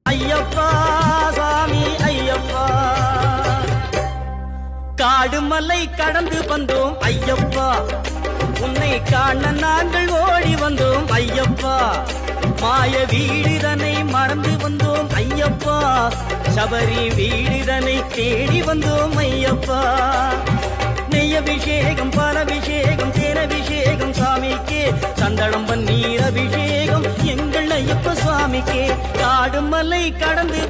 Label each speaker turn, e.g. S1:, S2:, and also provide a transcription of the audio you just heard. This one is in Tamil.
S1: ஐயப்பா சாமி ஐயப்பா, காடு மலை கடந்து வந்தோம் ஐயப்பா, உன்னை காண நாங்கள் ஓடி வந்தோம் ஐயப்பா, மாய வீடுதனை மறந்து வந்தோம் ஐயப்பா, சபரி வீடுதனை தேடி வந்தோம் ஐயப்பா, நெய்யபிஷேகம் பாலபிஷேகம் தேனபிஷேகம் சாமிக்கே, சந்தனம் பன்னீர் அபிஷேகம் எங்கள் ஐயப்ப சுவாமிக்கே, காடு மலை கடந்து